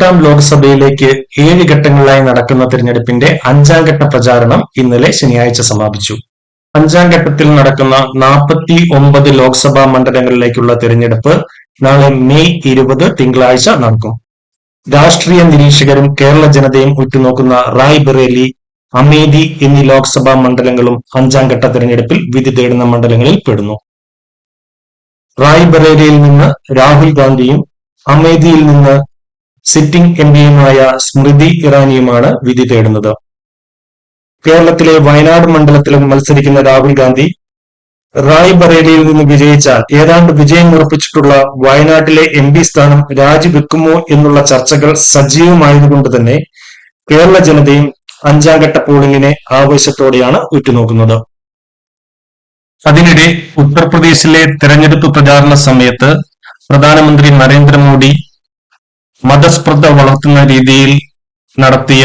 18ാം ലോക്സഭയിലേക്ക് 7 ഘട്ടങ്ങളിലായി നടക്കുന്ന തിരഞ്ഞെടുപ്പിന്റെ 5ാം ഘട്ട പ്രചാരണം ഇന്നലെ ശനിയാഴ്ച സമാപിച്ചു. 5ാം ഘട്ടത്തിൽ നടക്കുന്ന 49 ലോക്സഭാ മണ്ഡലങ്ങളിലേക്കുള്ള തിരഞ്ഞെടുപ്പ് നാളെ മെയ് 20 തിങ്കളാഴ്ച നടക്കും. രാഷ്ട്രീയ നിരീക്ഷകരും കേരള ജനതയും ഉറ്റുനോക്കുന്ന റായ്ബറേലി, അമേഠി എന്നീ ലോക്സഭാ മണ്ഡലങ്ങളും 5ാം ഘട്ട തിരഞ്ഞെടുപ്പിൽ വിധി തേടുന്ന മണ്ഡലങ്ങളിൽ പെടുന്നു. റായ്ബറേലിയിൽ നിന്ന് രാഹുൽ ഗാന്ധിയും അമേഠിയിൽ നിന്ന് സിറ്റിംഗ് എംപിയുമായ സ്മൃതി ഇറാനിയുമാണ് വിധി തേടുന്നത്. കേരളത്തിലെ വയനാട് മണ്ഡലത്തിലും മത്സരിക്കുന്ന രാഹുൽ ഗാന്ധി റായ്ബറേലിയിൽ നിന്ന് വിജയിച്ചാൽ ഏതാണ്ട് വിജയം ഉറപ്പിച്ചിട്ടുള്ള വയനാട്ടിലെ എംപി സ്ഥാനം രാജിവെക്കുമോ എന്നുള്ള ചർച്ചകൾ സജീവമായതുകൊണ്ട് തന്നെ കേരള ജനതയും 5ാം ഘട്ട പോളിംഗിനെ ആവേശത്തോടെയാണ് ഉറ്റുനോക്കുന്നത്. അതിനിടെ ഉത്തർപ്രദേശിലെ തെരഞ്ഞെടുപ്പ് പ്രചാരണ സമയത്ത് പ്രധാനമന്ത്രി നരേന്ദ്രമോദി മതസ്പർദ്ധ വളർത്തുന്ന രീതിയിൽ നടത്തിയ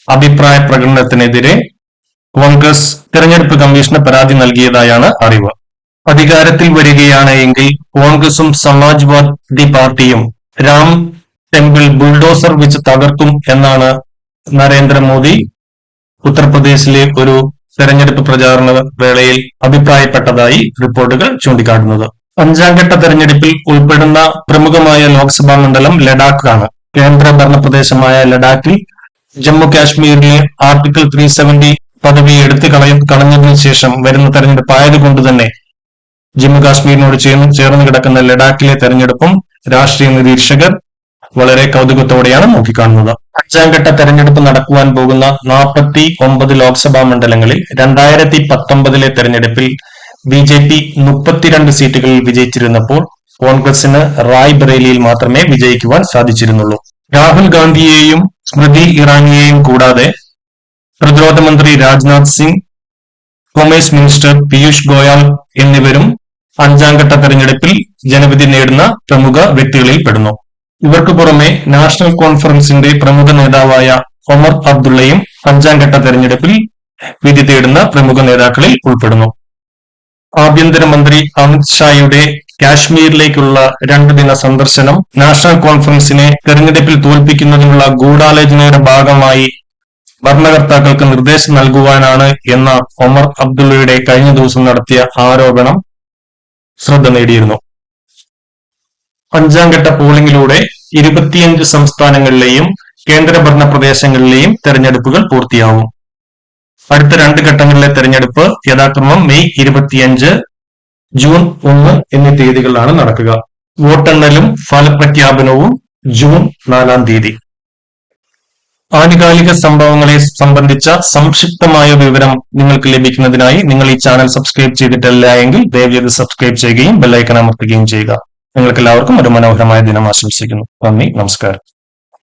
അഭിപ്രായ പ്രകടനത്തിനെതിരെ കോൺഗ്രസ് തെരഞ്ഞെടുപ്പ് കമ്മീഷന് പരാതി നൽകിയതായാണ് അറിവ്. അധികാരത്തിൽ വരികയാണ് എങ്കിൽ കോൺഗ്രസും സമാജ്വാദി പാർട്ടിയും രാം ടെമ്പിൾ ബുൾഡോസർ വെച്ച് തകർക്കും എന്നാണ് നരേന്ദ്രമോദി ഉത്തർപ്രദേശിലെ ഒരു തെരഞ്ഞെടുപ്പ് പ്രചാരണ വേളയിൽ അഭിപ്രായപ്പെട്ടതായി റിപ്പോർട്ടുകൾ ചൂണ്ടിക്കാട്ടുന്നത്. 5ാം ഘട്ട തെരഞ്ഞെടുപ്പിൽ ഉൾപ്പെടുന്ന പ്രമുഖമായ ലോക്സഭാ മണ്ഡലം ലഡാക്ക് ആണ്. കേന്ദ്ര ഭരണ പ്രദേശമായ ലഡാക്കിൽ ജമ്മു കാശ്മീരിലെ ആർട്ടിക്കിൾ 370 പദവി എടുത്തു കളഞ്ഞതിനു ശേഷം വരുന്ന തെരഞ്ഞെടുപ്പ് ആയതുകൊണ്ട് തന്നെ ജമ്മു കാശ്മീരിനോട് ചേർന്ന് കിടക്കുന്ന ലഡാക്കിലെ തെരഞ്ഞെടുപ്പും രാഷ്ട്രീയ നിരീക്ഷകർ വളരെ കൗതുകത്തോടെയാണ് നോക്കിക്കാണുന്നത്. 5ാം ഘട്ട തെരഞ്ഞെടുപ്പ് നടക്കുവാൻ പോകുന്ന 49 ലോക്സഭാ മണ്ഡലങ്ങളിൽ 2019 തെരഞ്ഞെടുപ്പിൽ ബി.ജെ.പി 32 സീറ്റുകളിൽ വിജയിച്ചിരുന്നപ്പോൾ കോൺഗ്രസിന് റായ്ബറേലിയിൽ മാത്രമേ വിജയിക്കുവാൻ സാധിച്ചിരുന്നുള്ളൂ. രാഹുൽ ഗാന്ധിയെയും സ്മൃതി ഇറാനിയെയും കൂടാതെ പ്രതിരോധ മന്ത്രി രാജ്നാഥ് സിംഗ്, കൊമേഴ്സ് മിനിസ്റ്റർ പീയൂഷ് ഗോയൽ എന്നിവരും 5ാം ഘട്ട തെരഞ്ഞെടുപ്പിൽ ജനവിധി നേടുന്ന പ്രമുഖ വ്യക്തികളിൽ പെടുന്നു. ഇവർക്ക് പുറമെ നാഷണൽ കോൺഫറൻസിന്റെ പ്രമുഖ നേതാവായ ഒമർ അബ്ദുള്ളയും 5ാം ഘട്ട തെരഞ്ഞെടുപ്പിൽ വിധി തേടുന്ന പ്രമുഖ നേതാക്കളിൽ ഉൾപ്പെടുന്നു. ആഭ്യന്തരമന്ത്രി അമിത് ഷായുടെ കാശ്മീരിലേക്കുള്ള 2 ദിന സന്ദർശനം നാഷണൽ കോൺഫറൻസിനെ തെരഞ്ഞെടുപ്പിൽ തോൽപ്പിക്കുന്നതിനുള്ള ഗൂഢാലോചനയുടെ ഭാഗമായി ഭരണകർത്താക്കൾക്ക് നിർദ്ദേശം നൽകുവാനാണ് എന്ന ഒമർ അബ്ദുള്ളയുടെ കഴിഞ്ഞ ദിവസം നടത്തിയ ആരോപണം ശ്രദ്ധ നേടിയിരുന്നു. 5ാം ഘട്ട പോളിംഗിലൂടെ 25 സംസ്ഥാനങ്ങളിലെയും കേന്ദ്രഭരണ പ്രദേശങ്ങളിലെയും തെരഞ്ഞെടുപ്പുകൾ പൂർത്തിയാവും. അടുത്ത 2 ഘട്ടങ്ങളിലെ തെരഞ്ഞെടുപ്പ് യഥാക്രമം മെയ് 25, ജൂൺ 1 എന്നീ തീയതികളിലാണ് നടക്കുക. വോട്ടെണ്ണലും ഫലപ്രഖ്യാപനവും ജൂൺ 4-ാം തീയതി. ആനുകാലിക സംഭവങ്ങളെ സംബന്ധിച്ച സംക്ഷിപ്തമായ വിവരം നിങ്ങൾക്ക് ലഭിക്കുന്നതിനായി നിങ്ങൾ ഈ ചാനൽ സബ്സ്ക്രൈബ് ചെയ്തിട്ടില്ല എങ്കിൽ ദയവായി സബ്സ്ക്രൈബ് ചെയ്യുകയും ബെല്ലൈക്കൺ അമർത്തുകയും ചെയ്യുക. നിങ്ങൾക്ക് എല്ലാവർക്കും ഒരു മനോഹരമായ ദിനം ആശംസിക്കുന്നു. നന്ദി, നമസ്കാരം.